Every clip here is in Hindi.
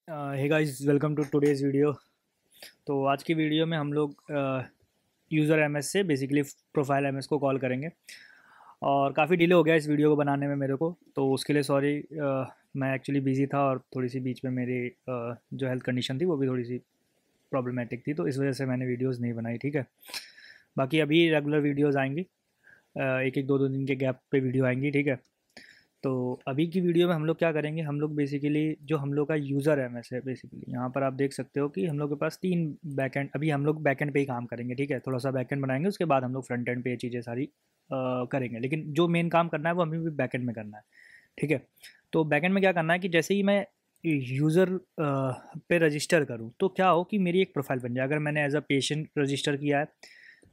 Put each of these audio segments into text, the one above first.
Hey guys, welcome to today's video. तो आज की वीडियो में हम लोग यूज़र एमएस से बेसिकली प्रोफाइल एमएस को कॉल करेंगे। और काफ़ी डिले हो गया इस वीडियो को बनाने में मेरे को, तो उसके लिए सॉरी। मैं एक्चुअली बिज़ी था और थोड़ी सी बीच में मेरी जो हेल्थ कंडीशन थी वो भी थोड़ी सी प्रॉब्लमेटिक थी, तो इस वजह से मैंने वीडियोज़ नहीं बनाई। ठीक है, बाकी अभी रेगुलर वीडियोज़ आएंगी। एक एक दो दो दिन के गैप पे वीडियो आएंगी। ठीक है, तो अभी की वीडियो में हम लोग क्या करेंगे, हम लोग बेसिकली जो हम लोग का यूज़र एमएस है, बेसिकली यहाँ पर आप देख सकते हो कि हम लोग के पास 3 बैकएंड, अभी हम लोग बैकएंड पे ही काम करेंगे। ठीक है, थोड़ा सा बैकएंड बनाएंगे, उसके बाद हम लोग फ्रंट एंड पे ये चीज़ें सारी करेंगे, लेकिन जो मेन काम करना है वो हमें भी बैकएंड में करना है। ठीक है, तो बैकएंड में क्या करना है कि जैसे ही मैं यूज़र पे रजिस्टर करूँ तो क्या हो कि मेरी एक प्रोफाइल बन जाए। अगर मैंने एज अ पेशेंट रजिस्टर किया है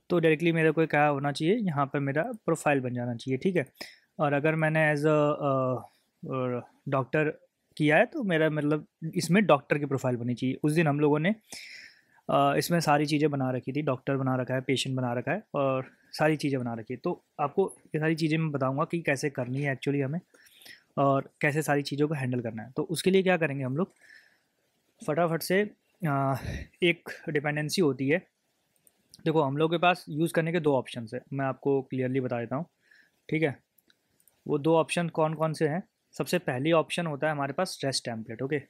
तो डायरेक्टली मेरे को क्या होना चाहिए, यहाँ पर मेरा प्रोफाइल बन जाना चाहिए। ठीक है, और अगर मैंने एज अ डॉक्टर किया है तो मेरा मतलब इसमें डॉक्टर की प्रोफाइल बनी चाहिए। उस दिन हम लोगों ने इसमें सारी चीज़ें बना रखी थी, डॉक्टर बना रखा है, पेशेंट बना रखा है और सारी चीज़ें बना रखी है। तो आपको ये सारी चीज़ें मैं बताऊंगा कि कैसे करनी है एक्चुअली हमें, और कैसे सारी चीज़ों को हैंडल करना है। तो उसके लिए क्या करेंगे हम लोग, फटाफट से एक डिपेंडेंसी होती है। देखो, हम लोग के पास यूज़ करने के 2 ऑप्शंस है, मैं आपको क्लियरली बता देता हूँ। ठीक है, वो 2 ऑप्शन कौन कौन से हैं। सबसे पहली ऑप्शन होता है हमारे पास रेस्ट टेम्पलेट। ओके,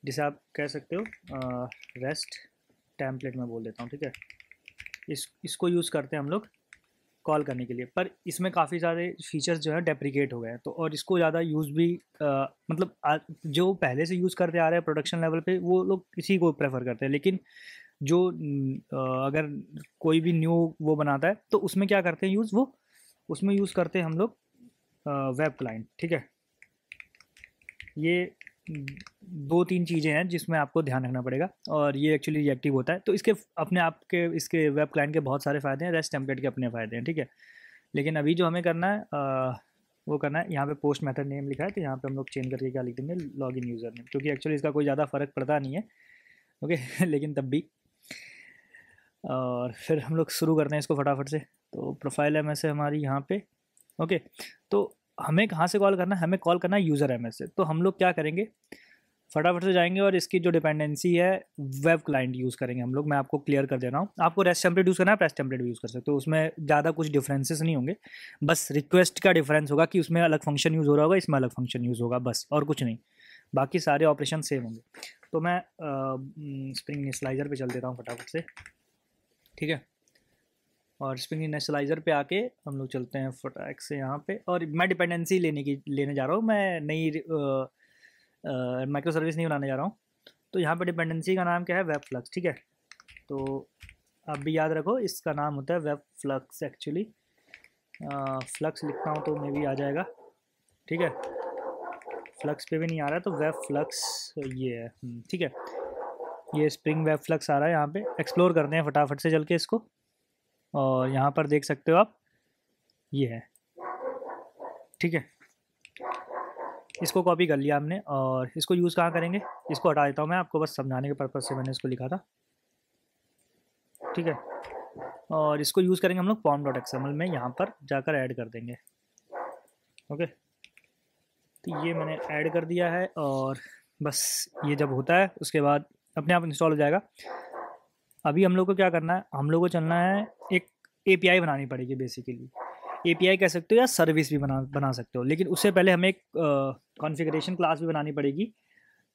जिसे आप कह सकते हो रेस्ट टेम्पलेट मैं बोल देता हूँ। ठीक है, इसको यूज़ करते हैं हम लोग कॉल करने के लिए, पर इसमें काफ़ी सारे फीचर्स जो है डेप्रिकेट हो गए हैं, तो और इसको ज़्यादा यूज़ भी मतलब जो पहले से यूज़ करते आ रहे हैं प्रोडक्शन लेवल पे वो लोग इसी को प्रेफर करते हैं। लेकिन जो अगर कोई भी न्यू वो बनाता है तो उसमें क्या करते हैं यूज़, वो उसमें यूज़ करते हैं हम लोग वेब क्लाइंट। ठीक है, ये 2-3 चीज़ें हैं जिसमें आपको ध्यान रखना पड़ेगा, और ये एक्चुअली रिएक्टिव होता है। तो इसके अपने आप के, इसके वेब क्लाइंट के बहुत सारे फ़ायदे हैं, रेस्ट टेम्पलेट के अपने फ़ायदे हैं। ठीक है, लेकिन अभी जो हमें करना है वो करना है, यहाँ पे पोस्ट मेथड नेम लिखा है तो यहाँ पे हम लोग चेंज करके क्या लिख देंगे, लॉगिन यूज़र नेम, क्योंकि एक्चुअली इसका कोई ज़्यादा फ़र्क पड़ता नहीं है। ओके लेकिन तब भी, और फिर हम लोग शुरू करते हैं इसको फटाफट से। तो प्रोफाइल एम एस है हमारी यहाँ पे। ओके, तो हमें कहाँ से कॉल करना है, हमें कॉल करना है यूज़र एम एस से। तो हम लोग क्या करेंगे, फटाफट से जाएंगे और इसकी जो डिपेंडेंसी है वेब क्लाइंट यूज़ करेंगे हम लोग। मैं आपको क्लियर कर दे रहा हूँ, आपको रेस्ट टेम्पलेट यूज़ करना है, रेस्ट टेम्पलेट भी यूज़ कर सकते हो, उसमें ज़्यादा कुछ डिफरेंसेस नहीं होंगे। बस रिक्वेस्ट का डिफरेंस होगा कि उसमें अलग फंक्शन यूज़ हो रहा होगा, इसमें अलग फंक्शन यूज़ होगा, बस और कुछ नहीं। बाकी सारे ऑपरेशन सेम होंगे। तो मैं स्प्रिंग इनिशियलाइज़र पे चल देता हूँ फटाफट से। ठीक है, और स्प्रिंग इनिशियलाइज़र पे आके हम लोग चलते हैं फटाक से यहाँ पे, और मैं डिपेंडेंसी लेने जा रहा हूँ, मैं नई माइक्रो सर्विस नहीं बनाने जा रहा हूँ। तो यहाँ पे डिपेंडेंसी का नाम क्या है, वेब फ्लक्स। ठीक है, तो आप भी याद रखो, इसका नाम होता है वेब फ्लक्स एक्चुअली। फ्लक्स लिखता हूँ तो मे भी आ जाएगा। ठीक है, फ्लक्स पे भी नहीं आ रहा है तो वेब फ्लक्स ये है। ठीक है, ये स्प्रिंग वेब फ्लक्स आ रहा है यहाँ पे। एक्सप्लोर करते हैं फटाफट से चल के इसको, और यहाँ पर देख सकते हो आप, ये है। ठीक है, इसको कॉपी कर लिया हमने, और इसको यूज़ कहाँ करेंगे, इसको हटा देता हूँ मैं, आपको बस समझाने के पर्पज़ से मैंने इसको लिखा था। ठीक है, और इसको यूज़ करेंगे हम लोग पॉम डॉट एक्सएमएल में, यहाँ पर जाकर ऐड कर देंगे। ओके, तो ये मैंने ऐड कर दिया है, और बस ये जब होता है उसके बाद अपने आप इंस्टॉल हो जाएगा। अभी हम लोग को क्या करना है, हम लोग को चलना है, एक एपीआई बनानी पड़ेगी बेसिकली। एपीआई कह सकते हो या सर्विस भी बना सकते हो, लेकिन उससे पहले हमें एक कॉन्फ़िगरेशन क्लास भी बनानी पड़ेगी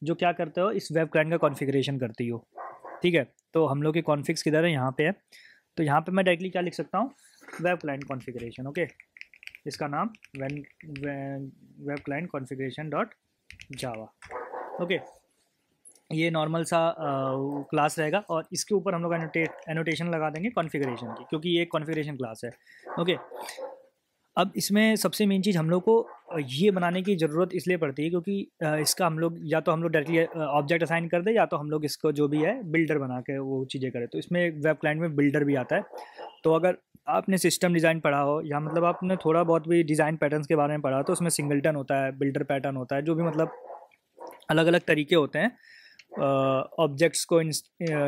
जो क्या करते हो, इस वेब क्लाइंट का कॉन्फ़िगरेशन करती हो। ठीक है, तो हम लोग के कॉन्फ़िग्स किधर है, यहाँ पे है। तो यहाँ पे मैं डायरेक्टली क्या लिख सकता हूँ, वेब क्लाइंट कॉन्फ़िगरेशन। ओके, इसका नाम वेब क्लाइंट कॉन्फ़िगरेशन डॉट जावा। ओके, ये नॉर्मल सा क्लास रहेगा, और इसके ऊपर हम लोग एनोटेशन लगा देंगे कॉन्फ़िगरेशन की, क्योंकि ये एक कॉन्फ़िगरेशन क्लास है। ओके, अब इसमें सबसे मेन चीज़ हम लोग को ये बनाने की ज़रूरत इसलिए पड़ती है क्योंकि इसका हम लोग या तो हम लोग डायरेक्टली ऑब्जेक्ट असाइन कर दें, या तो हम लोग इसको जो भी है बिल्डर बना के वो चीज़ें करें। तो इसमें वेब क्लाइंट में बिल्डर भी आता है। तो अगर आपने सिस्टम डिज़ाइन पढ़ा हो, या मतलब आपने थोड़ा बहुत भी डिज़ाइन पैटर्न्स के बारे में पढ़ा हो, तो उसमें सिंगलटन होता है, बिल्डर पैटर्न होता है, जो भी मतलब अलग अलग तरीके होते हैं ऑब्जेक्ट्स को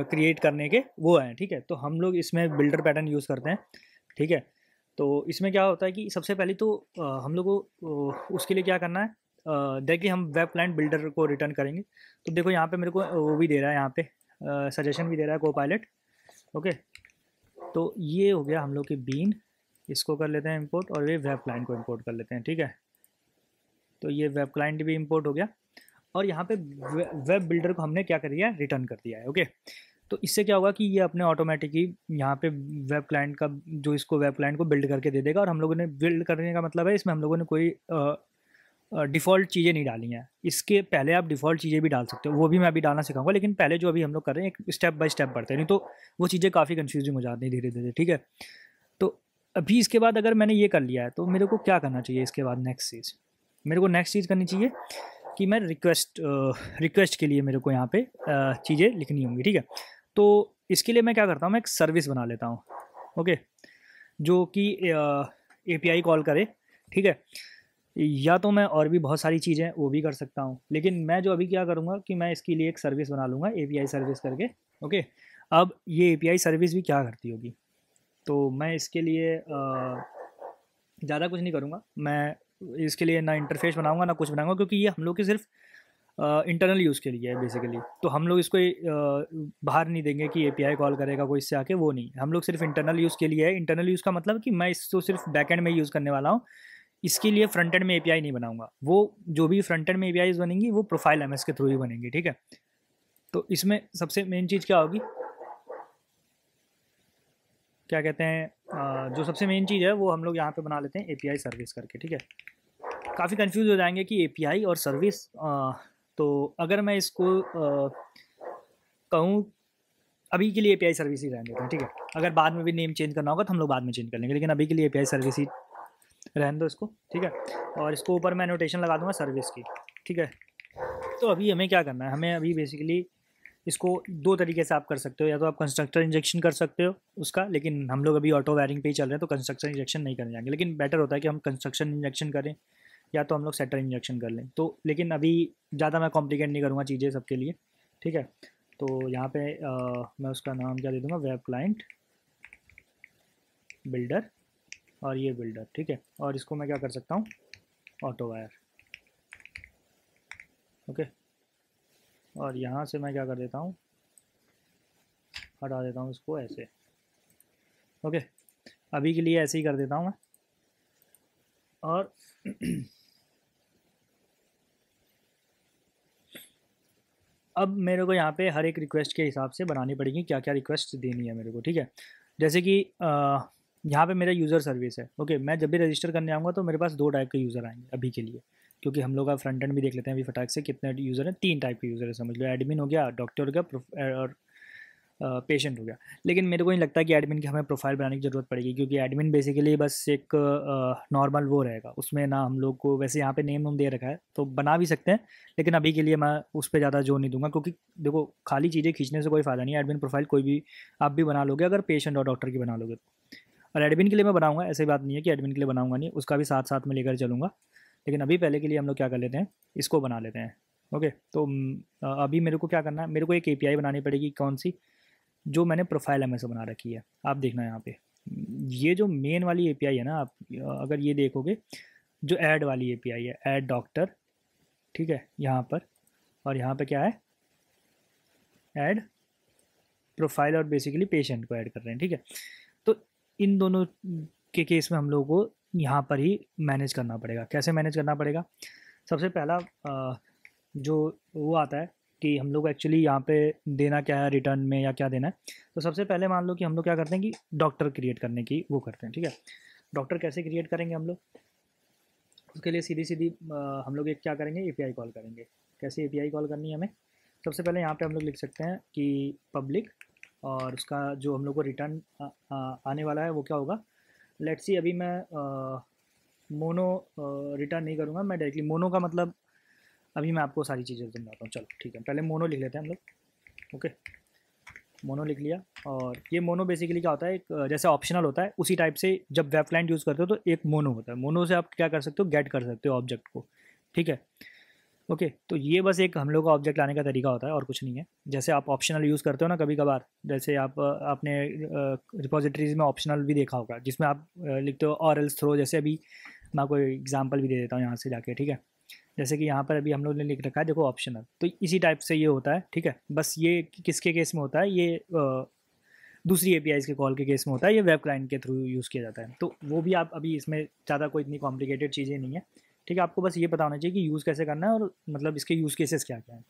क्रिएट करने के, वो हैं। ठीक है, तो हम लोग इसमें बिल्डर पैटर्न यूज़ करते हैं। ठीक है, तो इसमें क्या होता है कि सबसे पहले तो हम लोग को उसके लिए क्या करना है, डायरेक्टली हम वेब क्लाइंट बिल्डर को रिटर्न करेंगे। तो देखो यहाँ पे मेरे को वो भी दे रहा है, यहाँ पे सजेशन भी दे रहा है कोपायलट। ओके, तो ये हो गया हम लोग की बीन, इसको कर लेते हैं इंपोर्ट, और ये वेब क्लाइंट को इंपोर्ट कर लेते हैं। ठीक है, तो ये वेब क्लाइंट भी इंपोर्ट हो गया, और यहाँ पे वेब बिल्डर को हमने क्या कर दिया है, रिटर्न कर दिया है। ओके, तो इससे क्या होगा कि ये अपने ऑटोमेटिकली यहाँ पे वेब क्लाइंट का जो इसको वेब क्लाइंट को बिल्ड करके दे देगा। और हम लोगों ने बिल्ड करने का मतलब है, इसमें हम लोगों ने कोई डिफ़ॉल्ट चीज़ें नहीं डाली हैं। इसके पहले आप डिफ़ॉल्ट चीज़ें भी डाल सकते हो, वो भी मैं अभी डालना सिखाऊंगा, लेकिन पहले जो अभी हम लोग कर रहे हैं एक स्टेप बाय स्टेप बढ़ते हैं, नहीं तो वो चीज़ें काफ़ी कन्फ्यूजिंग हो जाती हैं धीरे धीरे। ठीक है, तो अभी इसके बाद अगर मैंने ये कर लिया है तो मेरे को क्या करना चाहिए इसके बाद, नेक्स्ट चीज़ मेरे को नेक्स्ट चीज़ करनी चाहिए कि मैं रिक्वेस्ट के लिए मेरे को यहाँ पे चीज़ें लिखनी होंगी। ठीक है, तो इसके लिए मैं क्या करता हूँ, मैं एक सर्विस बना लेता हूँ। ओके, जो कि API कॉल करे। ठीक है, या तो मैं और भी बहुत सारी चीज़ें वो भी कर सकता हूँ, लेकिन मैं जो अभी क्या करूँगा कि मैं इसके लिए एक सर्विस बना लूँगा, API सर्विस करके। ओके, अब ये API सर्विस भी क्या करती होगी, तो मैं इसके लिए ज़्यादा कुछ नहीं करूँगा। मैं इसके लिए ना इंटरफेस बनाऊँगा ना कुछ बनाऊँगा, क्योंकि ये हम लोग की सिर्फ इंटरनल यूज़ के लिए है बेसिकली। तो हम लोग इसको बाहर नहीं देंगे कि API कॉल करेगा कोई इससे आके, वो नहीं। हम लोग सिर्फ इंटरनल यूज़ के लिए है। इंटरनल यूज़ का मतलब कि मैं इसको सिर्फ बैकएंड में यूज़ करने वाला हूँ, इसके लिए फ्रंट एंड में API नहीं बनाऊंगा। वो जो भी फ्रंट एंड में APIs बनेंगी वो प्रोफाइल MS के थ्रू ही बनेंगी। ठीक है, तो इसमें सबसे मेन चीज़ क्या होगी, क्या कहते हैं, जो सबसे मेन चीज़ है वो हम लोग यहाँ पे बना लेते हैं API सर्विस करके। ठीक है, काफ़ी कंफ्यूज हो जाएंगे कि API और सर्विस। तो अगर मैं इसको कहूँ, अभी के लिए API सर्विस ही रहने देते हैं। ठीक है, अगर बाद में भी नेम चेंज करना होगा तो हम लोग बाद में चेंज कर लेंगे, लेकिन अभी के लिए API सर्विस ही रहने दो इसको। ठीक है, और इसको ऊपर मैं नोटेशन लगा दूंगा सर्विस की। ठीक है, तो अभी हमें क्या करना है, हमें अभी बेसिकली इसको दो तरीके से आप कर सकते हो, या तो आप कंस्ट्रक्टर इंजेक्शन कर सकते हो उसका, लेकिन हम लोग अभी ऑटो वायरिंग पे ही चल रहे हैं तो कंस्ट्रक्टर इंजेक्शन नहीं करने जाएंगे, लेकिन बेटर होता है कि हम कंस्ट्रक्शन इंजेक्शन करें या तो हम लोग सेटर इंजेक्शन कर लें। तो लेकिन अभी ज़्यादा मैं कॉम्प्लिकेट नहीं करूँगा चीज़ें सबके लिए। ठीक है, तो यहाँ पे मैं उसका नाम क्या दे दूँगा, वेब क्लाइंट बिल्डर, और ये बिल्डर। ठीक है, और इसको मैं क्या कर सकता हूँ, ऑटो वायर। ओके, और यहाँ से मैं क्या कर देता हूँ, हटा देता हूँ इसको ऐसे। ओके, अभी के लिए ऐसे ही कर देता हूँ मैं। और अब मेरे को यहाँ पे हर एक रिक्वेस्ट के हिसाब से बनानी पड़ेगी, क्या क्या रिक्वेस्ट देनी है मेरे को। ठीक है, जैसे कि यहाँ पे मेरा यूज़र सर्विस है। ओके, मैं जब भी रजिस्टर करने आऊँगा तो मेरे पास दो टाइप के यूज़र आएंगे अभी के लिए, क्योंकि हम लोग का फ्रंट एंड भी देख लेते हैं अभी फटाक से कितने यूज़र हैं। 3 टाइप के यूज़र है, समझ लो। एडमिन हो गया, डॉक्टर हो गया, और पेशेंट हो गया। लेकिन मेरे को नहीं लगता कि एडमिन की हमें प्रोफाइल बनाने की ज़रूरत पड़ेगी, क्योंकि एडमिन बेसिकली बस एक नॉर्मल वो रहेगा, उसमें ना हम लोग को वैसे यहाँ पे नेम दे रखा है तो बना भी सकते हैं, लेकिन अभी के लिए मैं उस पर ज़्यादा जोर नहीं दूंगा, क्योंकि देखो खाली चीज़ें खींचने से कोई फ़ायदा नहीं है। एडमिन प्रोफाइल कोई भी आप भी बना लोगे अगर पेशेंट और डॉक्टर की बना लोगे तो। और एडमिन के लिए मैं बनाऊँगा, ऐसी बात नहीं है कि एडमिन के लिए बनाऊँगा नहीं, उसका भी साथ साथ में लेकर चलूँगा। लेकिन अभी पहले के लिए हम लोग क्या कर लेते हैं, इसको बना लेते हैं। ओके, तो अभी मेरे को क्या करना है, मेरे को एक API बनानी पड़ेगी, कौन सी, जो मैंने प्रोफाइल MS बना रखी है। आप देखना यहाँ पे, ये जो मेन वाली API है ना, आप अगर ये देखोगे, जो ऐड वाली API है, ऐड डॉक्टर। ठीक है, यहाँ पर, और यहाँ पे क्या है, ऐड प्रोफाइल, और बेसिकली पेशेंट को ऐड कर रहे हैं। ठीक है, तो इन दोनों के केस में हम लोगों को यहाँ पर ही मैनेज करना पड़ेगा। कैसे मैनेज करना पड़ेगा, सबसे पहला जो वो आता है कि हम लोग एक्चुअली यहाँ पे देना क्या है रिटर्न में, या क्या देना है। तो सबसे पहले मान लो कि हम लोग क्या करते हैं कि डॉक्टर क्रिएट करने की वो करते हैं। ठीक है, डॉक्टर कैसे क्रिएट करेंगे हम लोग, उसके लिए सीधी सीधी हम लोग एक क्या करेंगे, API कॉल करेंगे। कैसे API कॉल करनी है हमें, सबसे पहले यहाँ पे हम लोग लिख सकते हैं कि पब्लिक, और उसका जो हम लोग को रिटर्न आने वाला है वो क्या होगा। लेट्स सी, अभी मैं मोनो रिटर्न नहीं करूँगा, मैं डायरेक्टली मोनो का मतलब अभी मैं आपको सारी चीज़ें समझाता हूँ। चलो ठीक है, पहले मोनो लिख लेते हैं हम लोग। ओके, मोनो लिख लिया। और ये मोनो बेसिकली क्या होता है, एक जैसे ऑप्शनल होता है उसी टाइप से जब वेब क्लाइंट यूज़ करते हो तो एक मोनो होता है। मोनो से आप क्या कर सकते हो, गेट कर सकते हो ऑब्जेक्ट को। ठीक है, ओके, तो ये बस एक हम लोग का ऑब्जेक्ट लाने का तरीका होता है और कुछ नहीं है। जैसे आप ऑप्शनल यूज़ करते हो ना कभी कभार, जैसे आप आपने रिपोजिटरीज में ऑप्शनल भी देखा होगा, जिसमें आप लिखते हो और एल्स थ्रो। जैसे अभी मैं कोई एग्जांपल भी दे देता हूँ यहाँ से जाके। ठीक है, जैसे कि यहाँ पर अभी हम लोग ने लिख रखा है देखो ऑप्शनल, तो इसी टाइप से ये होता है, ठीक है। बस ये किसके केस में होता है, ये दूसरी एपीआईज़ के कॉल के केस में होता है, ये वेब क्लाइंट के थ्रू यूज़ किया जाता है। तो वो भी आप अभी इसमें ज़्यादा कोई इतनी कॉम्प्लिकेटेड चीज़ें नहीं है, ठीक है। आपको बस ये पता होना चाहिए कि यूज़ कैसे करना है और मतलब इसके यूज़ केसेस क्या क्या हैं।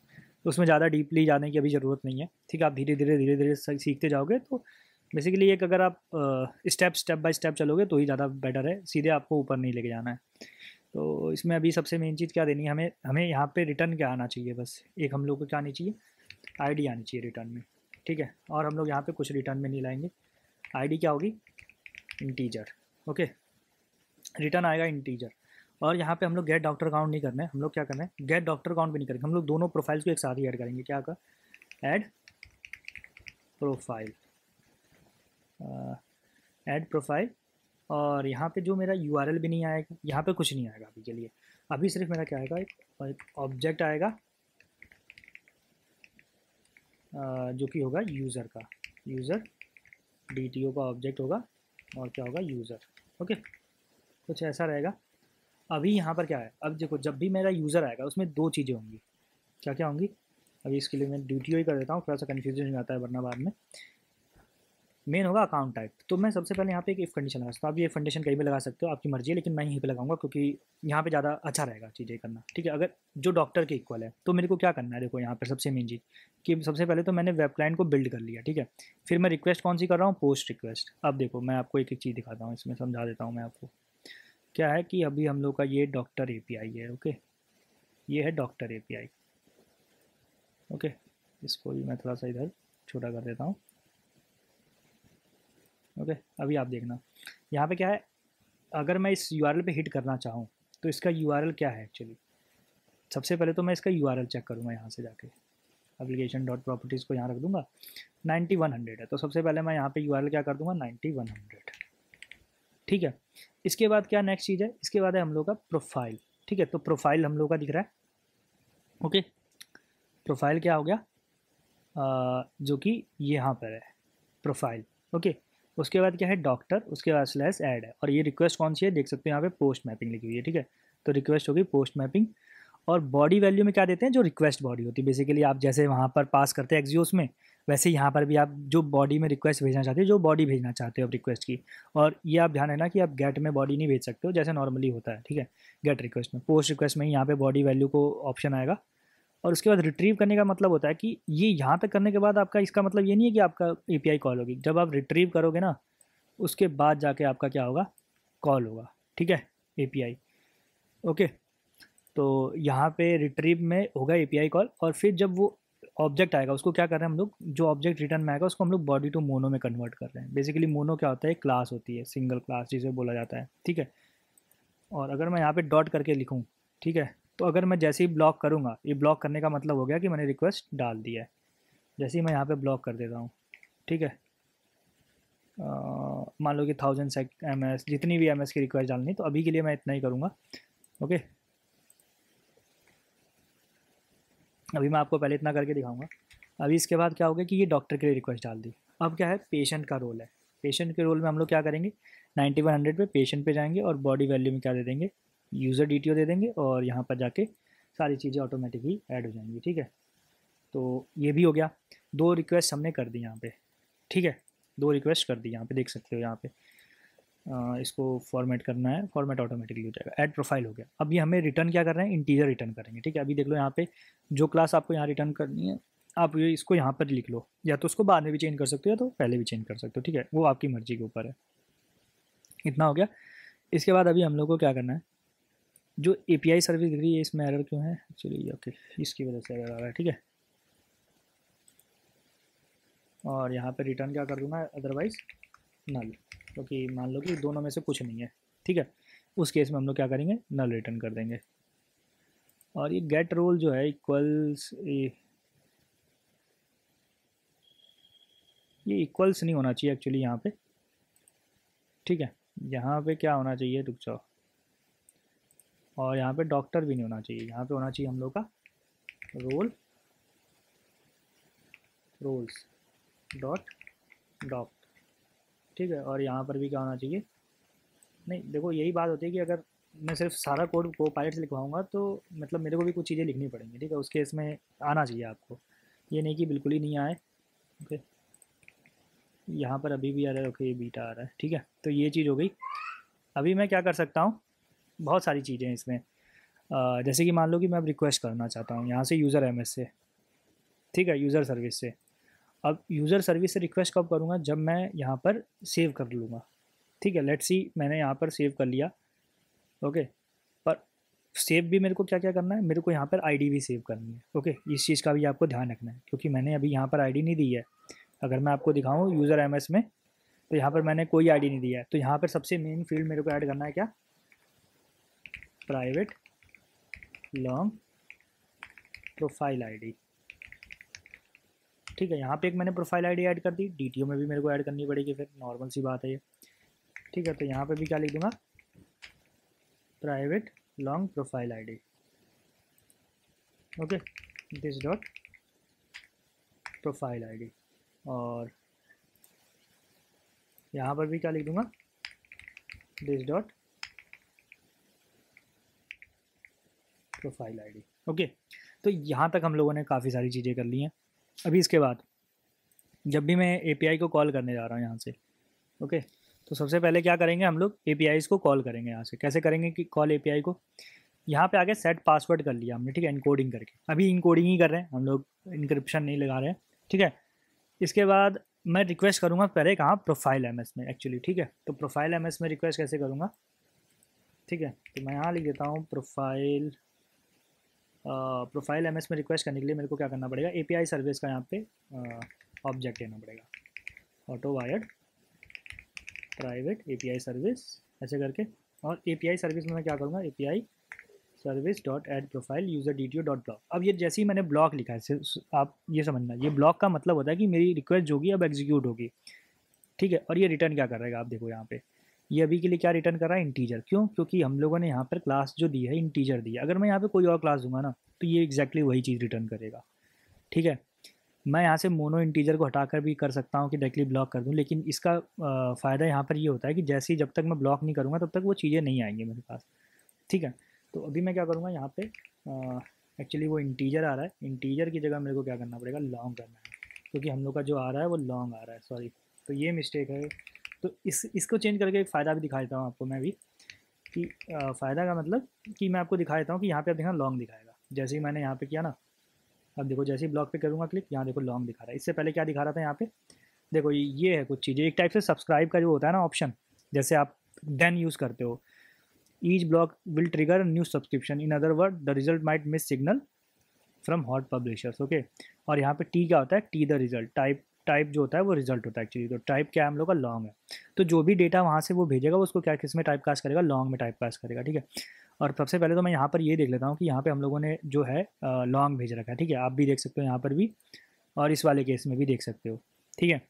तो उसमें ज़्यादा डीपली जाने की अभी ज़रूरत नहीं है, ठीक है। आप धीरे धीरे सीखते जाओगे तो बेसिकली एक अगर आप स्टेप बाय स्टेप चलोगे तो ही ज़्यादा बेटर है, सीधे आपको ऊपर नहीं लेके जाना है। तो इसमें अभी सबसे मेन चीज़ क्या देनी है हमें, हमें यहाँ पे रिटर्न क्या आना चाहिए, बस एक हम लोग को क्या आनी चाहिए, आईडी आनी चाहिए रिटर्न में, ठीक है। और हम लोग यहाँ पे कुछ रिटर्न में नहीं लाएंगे, आईडी क्या होगी, इंटीजर, ओके। रिटर्न आएगा इंटीजर। और यहाँ पे हम लोग गेट डॉक्टर काउंट नहीं करना है, हम लोग क्या करना है, गेट डॉक्टर काउंट भी नहीं करेंगे, हम लोग दोनों प्रोफाइल्स को एक साथ ही ऐड करेंगे। क्या का ऐड प्रोफाइल, ऐड प्रोफाइल। और यहाँ पे जो मेरा यूआरएल भी नहीं आएगा, यहाँ पे कुछ नहीं आएगा अभी के लिए। अभी सिर्फ मेरा क्या आएगा, एक ऑब्जेक्ट आएगा जो कि होगा यूज़र का, यूज़र डीटीओ का ऑब्जेक्ट होगा और क्या होगा यूज़र, ओके। कुछ ऐसा रहेगा। अभी यहाँ पर क्या है, अब देखो जब भी मेरा यूज़र आएगा उसमें दो चीज़ें होंगी, क्या क्या होंगी। अभी इसके लिए मैं डीटीओ ही कर देता हूँ, थोड़ा सा कन्फ्यूजन हो जाता है वरना बाद में। मेन होगा अकाउंट टाइप। तो मैं सबसे पहले यहाँ पे एक इफ़ कंडीशन लगा सकता हूँ। आप ये कंडीशन कहीं भी लगा सकते हो, आपकी मर्जी है, लेकिन मैं यहीं पे लगाऊंगा क्योंकि यहाँ पे ज़्यादा अच्छा रहेगा चीज़ें करना, ठीक है। अगर जो डॉक्टर के इक्वल है तो मेरे को क्या करना है, देखो यहाँ पर सबसे मेन चीज़ कि सबसे पहले तो मैंने वेब क्लाइंट को बिल्ड कर लिया, ठीक है। फिर मैं रिक्वेस्ट कौन सी कर रहा हूँ, पोस्ट रिक्वेस्ट। अब देखो मैं आपको एक एक चीज़ दिखाता हूँ, इसमें समझा देता हूँ मैं आपको। क्या है कि अभी हम लोग का ये डॉक्टर एपीआई है, ओके। ये है डॉक्टर एपीआई, ओके। इसको भी मैं थोड़ा सा इधर छोटा कर देता हूँ, ओके। अभी आप देखना यहाँ पे क्या है, अगर मैं इस यूआरएल पे हिट करना चाहूँ तो इसका यूआरएल क्या है एक्चुअली। सबसे पहले तो मैं इसका यूआरएल चेक करूँगा यहाँ से जाके, एप्लीकेशन डॉट प्रॉपर्टीज़ को यहाँ रख दूँगा, 9100 है। तो सबसे पहले मैं यहाँ पे यूआरएल क्या कर दूँगा, 9100, ठीक है। इसके बाद क्या नेक्स्ट चीज़ है, इसके बाद है हम लोग का प्रोफाइल, ठीक है। तो प्रोफाइल हम लोग का दिख रहा है, ओके। प्रोफाइल क्या हो गया, जो कि यहाँ पर है प्रोफाइल, ओके। उसके बाद क्या है डॉक्टर, उसके बाद स्लैश ऐड है। और ये रिक्वेस्ट कौन सी है, देख सकते हो यहाँ पे पोस्ट मैपिंग लिखी हुई है, ठीक है। तो रिक्वेस्ट होगी पोस्ट मैपिंग। और बॉडी वैल्यू में क्या देते हैं, जो रिक्वेस्ट बॉडी होती है, बेसिकली आप जैसे वहाँ पर पास करते हैं एक्सियोस में, वैसे यहाँ पर भी आप जो बॉडी में रिक्वेस्ट भेजना चाहते हो, जो बॉडी भेजना चाहते हो आप रिक्वेस्ट की। और ये आप ध्यान रखना कि आप गेट में बॉडी नहीं भेज सकते हो जैसे नॉर्मली होता है, ठीक है। गेट रिक्वेस्ट में, पोस्ट रिक्वेस्ट में ही यहाँ पे बॉडी वैल्यू को ऑप्शन आएगा। और उसके बाद रिट्रीव करने का मतलब होता है कि ये यहाँ तक करने के बाद आपका, इसका मतलब ये नहीं है कि आपका एपीआई कॉल होगी। जब आप रिट्रीव करोगे ना उसके बाद जाके आपका क्या होगा, कॉल होगा, ठीक है, एपीआई, ओके। तो यहाँ पे रिट्रीव में होगा एपीआई कॉल। और फिर जब वो ऑब्जेक्ट आएगा उसको क्या कर रहे हैं हम लोग, जो ऑब्जेक्ट रिटर्न में आएगा उसको हम लोग बॉडी टू मोनो में कन्वर्ट कर रहे हैं। बेसिकली मोनो क्या होता है, क्लास होती है, सिंगल क्लास जिसे बोला जाता है, ठीक है। और अगर मैं यहाँ पे डॉट करके लिखूँ, ठीक है, तो अगर मैं जैसे ही ब्लॉक करूँगा, ये ब्लॉक करने का मतलब हो गया कि मैंने रिक्वेस्ट डाल दिया है। जैसे ही मैं यहाँ पे ब्लॉक कर देता हूँ, ठीक है, मान लो कि 1000 MS जितनी भी MS की रिक्वेस्ट डालनी, तो अभी के लिए मैं इतना ही करूँगा, ओके। अभी मैं आपको पहले इतना करके दिखाऊंगा। अभी इसके बाद क्या होगा कि ये डॉक्टर के लिए रिक्वेस्ट डाल दी। अब क्या है, पेशेंट का रोल है। पेशेंट के रोल में हम लोग क्या करेंगे, 9100 पे पेशेंट पे जाएंगे और बॉडी वैल्यू में क्या दे देंगे, यूज़र डीटीओ दे देंगे। और यहाँ पर जाके सारी चीज़ें ऑटोमेटिकली ऐड हो जाएंगी, ठीक है। तो ये भी हो गया, दो रिक्वेस्ट हमने कर दी यहाँ पे, ठीक है। दो रिक्वेस्ट कर दी यहाँ पे, देख सकते हो यहाँ पे। इसको फॉर्मेट करना है, फॉर्मेट ऑटोमेटिकली हो जाएगा। ऐड प्रोफाइल हो गया। अब ये हमें रिटर्न क्या कर रहे हैं, इंटीजर रिटर्न करेंगे, ठीक है। अभी देख लो यहाँ पे जो क्लास आपको यहाँ रिटर्न करनी है, आप ये इसको यहाँ पर लिख लो, या तो उसको बाद में भी चेंज कर सकते हो या तो पहले भी चेंज कर सकते हो, ठीक है। वो आपकी मर्जी के ऊपर है। इतना हो गया। इसके बाद अभी हम लोग को क्या करना है, जो एपीआई सर्विस दिख रही है इसमें एरर क्यों है एक्चुअली, ओके, इसकी वजह से एरर आ रहा है, ठीक है। और यहाँ पे रिटर्न क्या कर दूँगा, अदरवाइज़ नल, क्योंकि मान लो कि दोनों में से कुछ नहीं है, ठीक है। उस केस में हम लोग क्या करेंगे, नल रिटर्न कर देंगे। और ये गेट रोल जो है इक्वल्स, ये इक्वल्स नहीं होना चाहिए एक्चुअली यहाँ पे, ठीक है। यहाँ पे क्या होना चाहिए, रुक जाओ। और यहाँ पे डॉक्टर भी नहीं होना चाहिए, यहाँ पे होना चाहिए हम लोग का रोल, रोल्स डॉट डॉक्टर, ठीक है। और यहाँ पर भी क्या होना चाहिए, नहीं देखो यही बात होती है कि अगर मैं सिर्फ सारा कोड को पायलट से लिखवाऊंगा तो मतलब मेरे को भी कुछ चीज़ें लिखनी पड़ेंगी, ठीक है। उसके इसमें आना चाहिए आपको, ये नहीं कि बिल्कुल ही नहीं आए। ओके, यहाँ पर अभी भी आ रहा है, ओके, ये बीटा आ रहा है, ठीक है। तो ये चीज़ हो गई। अभी मैं क्या कर सकता हूँ, बहुत सारी चीज़ें हैं इसमें। जैसे कि मान लो कि मैं अब रिक्वेस्ट करना चाहता हूँ यहाँ से यूज़र एम से, ठीक है, यूज़र सर्विस से। अब यूज़र सर्विस से रिक्वेस्ट कब करूँगा, जब मैं यहाँ पर सेव कर लूँगा, ठीक है। लेट्स सी मैंने यहाँ पर सेव कर लिया, ओके। पर सेव भी मेरे को क्या क्या करना है, मेरे को यहाँ पर आईडी भी सेव करनी है, ओके। इस चीज़ का भी आपको ध्यान रखना है, क्योंकि मैंने अभी यहाँ पर आईडी नहीं दी है। अगर मैं आपको दिखाऊँ यूज़र एमएस में, तो यहाँ पर मैंने कोई आईडी नहीं दिया है। तो यहाँ पर सबसे मेन फील्ड मेरे को ऐड करना है क्या, प्राइवेट लॉन्ग प्रोफाइल आईडी, ठीक है। यहाँ पे एक मैंने प्रोफाइल आईडी ऐड कर दी, डीटीओ में भी मेरे को ऐड करनी पड़ेगी, फिर नॉर्मल सी बात है ये, ठीक है। तो यहाँ पे भी क्या लिख दूंगा, private long profile ID, okay, this dot profile ID. और यहाँ पर भी क्या लिख दूंगा, this dot profile ID, okay. तो यहाँ तक हम लोगों ने काफ़ी सारी चीज़ें कर ली हैं। अभी इसके बाद जब भी मैं एपीआई को कॉल करने जा रहा हूँ यहाँ से, ओके, तो सबसे पहले क्या करेंगे, हम लोग एपीआईज़ को कॉल करेंगे यहाँ से। कैसे करेंगे कि कॉल एपीआई को, यहाँ पे आगे सेट पासवर्ड कर लिया हमने, ठीक है, इनकोडिंग करके। अभी इनकोडिंग ही कर रहे हैं हम लोग, इनक्रिप्शन नहीं लगा रहे हैं, ठीक है। इसके बाद मैं रिक्वेस्ट करूँगा पहले कहाँ, प्रोफाइल एमएस में एक्चुअली, ठीक है। तो प्रोफाइल एमएस में रिक्वेस्ट कैसे करूँगा, ठीक है। तो मैं यहाँ लिख देता हूँ प्रोफाइल एमएस में रिक्वेस्ट करने के लिए मेरे को क्या करना पड़ेगा, एपीआई सर्विस का यहाँ पे ऑब्जेक्ट लेना पड़ेगा, auto wired private API service, ऐसे करके। और एपीआई सर्विस में मैं क्या करूँगा, API service dot add profile user DTO dot block. अब ये जैसे ही मैंने ब्लॉक लिखा है, आप ये समझना, ये ब्लॉक का मतलब होता है कि मेरी रिक्वेस्ट जो होगी अब एग्जीक्यूट होगी, ठीक है। और ये रिटर्न क्या कर रहेगा, आप देखो यहाँ पे, ये अभी के लिए क्या रिटर्न कर रहा है, इंटीजर। क्यों, क्योंकि हम लोगों ने यहाँ पर क्लास जो दी है इंटीजर दी है। अगर मैं यहाँ पे कोई और क्लास दूंगा ना, तो ये एग्जैक्टली वही चीज़ रिटर्न करेगा, ठीक है। मैं यहाँ से मोनो इंटीजर को हटाकर भी कर सकता हूँ कि डायरेक्टली ब्लॉक कर दूँ, लेकिन इसका फ़ायदा यहाँ पर ये होता है कि जैसे ही जब तक मैं ब्लॉक नहीं करूँगा तब तक वो चीज़ें नहीं आएंगी मेरे पास, ठीक है। तो अभी मैं क्या करूँगा, यहाँ पे एक्चुअली वो इंटीजर आ रहा है, इंटीजर की जगह मेरे को क्या करना पड़ेगा, लॉन्ग करना है, क्योंकि हम लोग का जो आ रहा है वो लॉन्ग आ रहा है, सॉरी, तो ये मिस्टेक है। तो इसको चेंज करके एक फ़ायदा भी दिखा देता हूँ आपको मैं भी, कि फ़ायदा का मतलब कि मैं आपको दिखा देता हूँ कि यहाँ पे आप देखना लॉन्ग दिखाएगा। जैसे ही मैंने यहाँ पे किया ना, अब देखो जैसे ही ब्लॉक पे करूँगा क्लिक, यहाँ देखो लॉन्ग दिखा रहा है। इससे पहले क्या दिखा रहा था यहाँ पे, देखो ये है कुछ चीज़ें, एक टाइप से सब्सक्राइब का जो होता है ना ऑप्शन, जैसे आप देन यूज़ करते हो, each block will trigger new subscription, in other word the result might miss signal from hot publishers, okay. और यहाँ पे टी क्या होता है, टी द रिजल्ट, टाइप जो होता है वो रिजल्ट होता है एक्चुअली। तो टाइप क्या है हम लोग का, लॉन्ग है। तो जो भी डेटा वहाँ से वो भेजेगा उसको क्या, किस में टाइप कास्ट करेगा, लॉन्ग में टाइप कास्ट करेगा, ठीक है। और सबसे पहले तो मैं यहाँ पर ये देख लेता हूँ कि यहाँ पे हम लोगों ने जो है लॉन्ग भेज रखा है, ठीक है। आप भी देख सकते हो यहाँ पर भी, और इस वाले केस में भी देख सकते हो, ठीक है।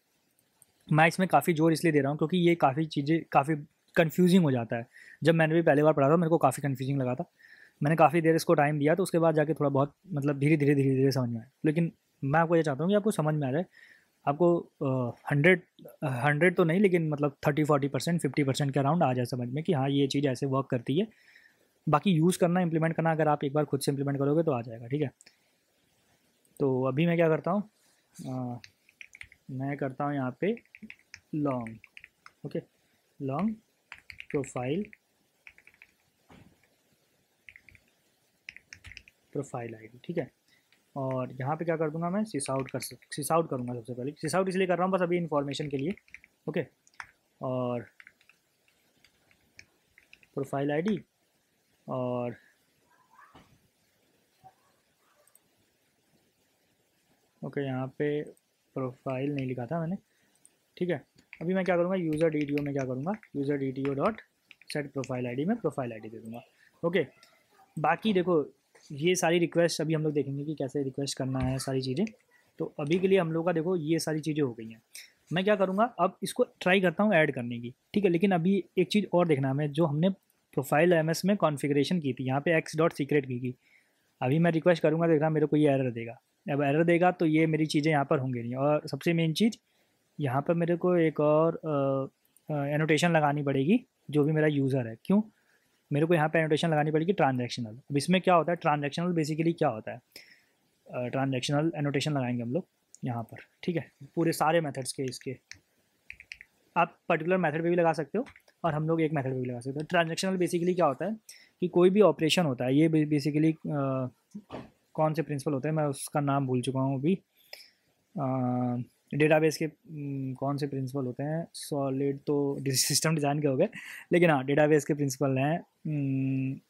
मैं इसमें काफ़ी जोर इसलिए दे रहा हूँ क्योंकि ये काफ़ी चीज़ें काफ़ी कन्फ्यूजिंग हो जाता है। जब मैंने भी पहली बार पढ़ा था मेरे को काफ़ी कन्फ्यूजिंग लगा था, मैंने काफ़ी देर इसको टाइम दिया, तो उसके बाद जाके थोड़ा बहुत मतलब धीरे धीरे समझ में आया। लेकिन मैं आपको ये चाहता हूँ कि आपको समझ में आ जाए, आपको 100 तो नहीं, लेकिन मतलब 30-40%, 50% के अराउंड आ जाए समझ में कि हाँ ये चीज़ ऐसे वर्क करती है। बाकी यूज़ करना, इम्प्लीमेंट करना, अगर आप एक बार खुद से इम्प्लीमेंट करोगे तो आ जाएगा, ठीक है। तो अभी मैं क्या करता हूँ, मैं करता हूँ यहाँ पे long, okay, long profile ID, ठीक है। और यहाँ पे क्या कर दूंगा, मैं सिस आउट करूँगा सबसे पहले। सिस आउट इसलिए कर रहा हूँ बस अभी इन्फॉर्मेशन के लिए, ओके। और प्रोफाइल आईडी, और ओके, यहाँ पे प्रोफाइल नहीं लिखा था मैंने, ठीक है। अभी मैं क्या करूँगा, यूज़र डीटीओ में क्या करूँगा, user DTO dot set profile ID में प्रोफाइल आईडी दे दूँगा, ओके। बाकी देखो ये सारी रिक्वेस्ट अभी हम लोग देखेंगे कि कैसे रिक्वेस्ट करना है सारी चीज़ें। तो अभी के लिए हम लोग का देखो ये सारी चीज़ें हो गई हैं। मैं क्या करूँगा, अब इसको ट्राई करता हूँ ऐड करने की, ठीक है। लेकिन अभी एक चीज़ और देखना है, मैं जो हमने प्रोफाइल एमएस में कॉन्फ़िगरेशन की थी, यहाँ पे एक्स डॉट सीक्रेट की। अभी मैं रिक्वेस्ट करूँगा, देखना मेरे को ये एरर देगा। अब एरर देगा तो ये मेरी चीज़ें यहाँ पर होंगी नहीं। और सबसे मेन चीज़, यहाँ पर मेरे को एक और एनोटेशन लगानी पड़ेगी, जो भी मेरा यूज़र है। क्यों, मेरे को यहाँ पे एनोटेशन लगानी पड़ेगी ट्रांजैक्शनल। अब इसमें क्या होता है, ट्रांजैक्शनल बेसिकली क्या होता है, ट्रांजैक्शनल एनोटेशन लगाएंगे हम लोग यहाँ पर, ठीक है, पूरे सारे मेथड्स के इसके। आप पर्टिकुलर मेथड पे भी लगा सकते हो और हम लोग एक मेथड पे भी लगा सकते हो। ट्रांजैक्शनल बेसिकली क्या होता है कि कोई भी ऑपरेशन होता है, ये बेसिकली कौन से प्रिंसिपल होते हैं, मैं उसका नाम भूल चुका हूँ अभी। डेटाबेस के कौन से प्रिंसिपल होते हैं, सॉलिड तो सिस्टम डिज़ाइन के हो गए, लेकिन हाँ डेटाबेस के प्रिंसिपल हैं।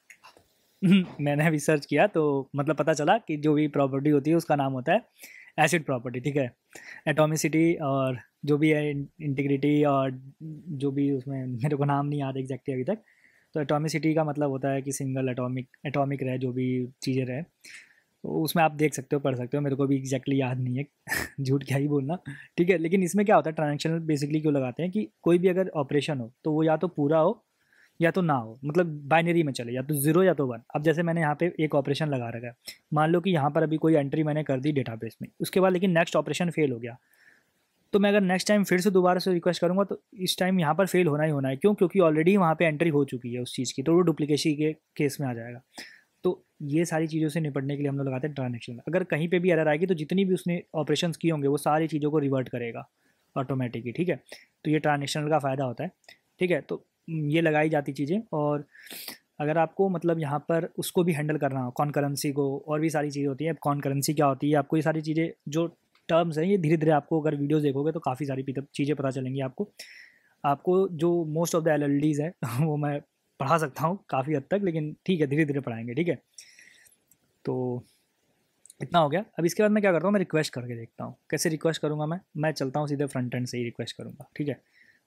मैंने अभी सर्च किया तो मतलब पता चला कि जो भी प्रॉपर्टी होती है उसका नाम होता है एसिड प्रॉपर्टी, ठीक है। एटॉमिसिटी और जो भी है इंटीग्रिटी और जो भी उसमें मेरे को नाम नहीं याद एग्जैक्टली अभी तक। तो एटॉमिसिटी का मतलब होता है कि सिंगल एटॉमिक रहे, जो भी चीज़ें रहे, तो उसमें आप देख सकते हो, पढ़ सकते हो, मेरे को भी एग्जैक्टली याद नहीं है झूठ क्या ही बोलना, ठीक है। लेकिन इसमें क्या होता है, ट्रांजैक्शनल बेसिकली क्यों लगाते हैं कि कोई भी अगर ऑपरेशन हो तो वो या तो पूरा हो या तो ना हो, मतलब बाइनरी में चले, या तो 0 या तो 1। अब जैसे मैंने यहाँ पे एक ऑपरेशन लगा रखा है, मान लो कि यहाँ पर अभी कोई एंट्री मैंने कर दी डेटाबेस में, उसके बाद लेकिन नेक्स्ट ऑपरेशन फेल हो गया, तो मैं अगर नेक्स्ट टाइम फिर से दोबारा से रिक्वेस्ट करूँगा तो इस टाइम यहाँ पर फेल होना ही होना है। क्यों? क्योंकि ऑलरेडी वहाँ पे एंट्री हो चुकी है उस चीज़ की, तो वो डुप्लीकेसी के केस में आ जाएगा। तो ये सारी चीज़ों से निपटने के लिए हम लोग लगाते हैं ट्रांजैक्शन। अगर कहीं पे भी एरर आएगी तो जितनी भी उसने ऑपरेशंस किए होंगे वो सारी चीज़ों को रिवर्ट करेगा ऑटोमेटिकली, ठीक है। तो ये ट्रांजैक्शनल का फ़ायदा होता है, ठीक है। तो ये लगाई जाती चीज़ें। और अगर आपको मतलब यहाँ पर उसको भी हैंडल करना हो, कॉनकरेंसी को, और भी सारी चीज़ें होती हैं। कॉनकरेंसी क्या होती है, आपको ये सारी चीज़ें जो टर्म्स हैं ये धीरे धीरे आपको अगर वीडियोस देखोगे तो काफ़ी सारी चीज़ें पता चलेंगी आपको जो मोस्ट ऑफ द LLDs है वो मैं पढ़ा सकता हूँ काफ़ी हद तक, लेकिन ठीक है धीरे धीरे पढ़ाएंगे, ठीक है। तो इतना हो गया। अब इसके बाद मैं क्या करता हूँ, मैं रिक्वेस्ट करके देखता हूँ कैसे रिक्वेस्ट करूँगा। मैं चलता हूँ सीधे फ्रंट एंड से ही रिक्वेस्ट करूँगा, ठीक है।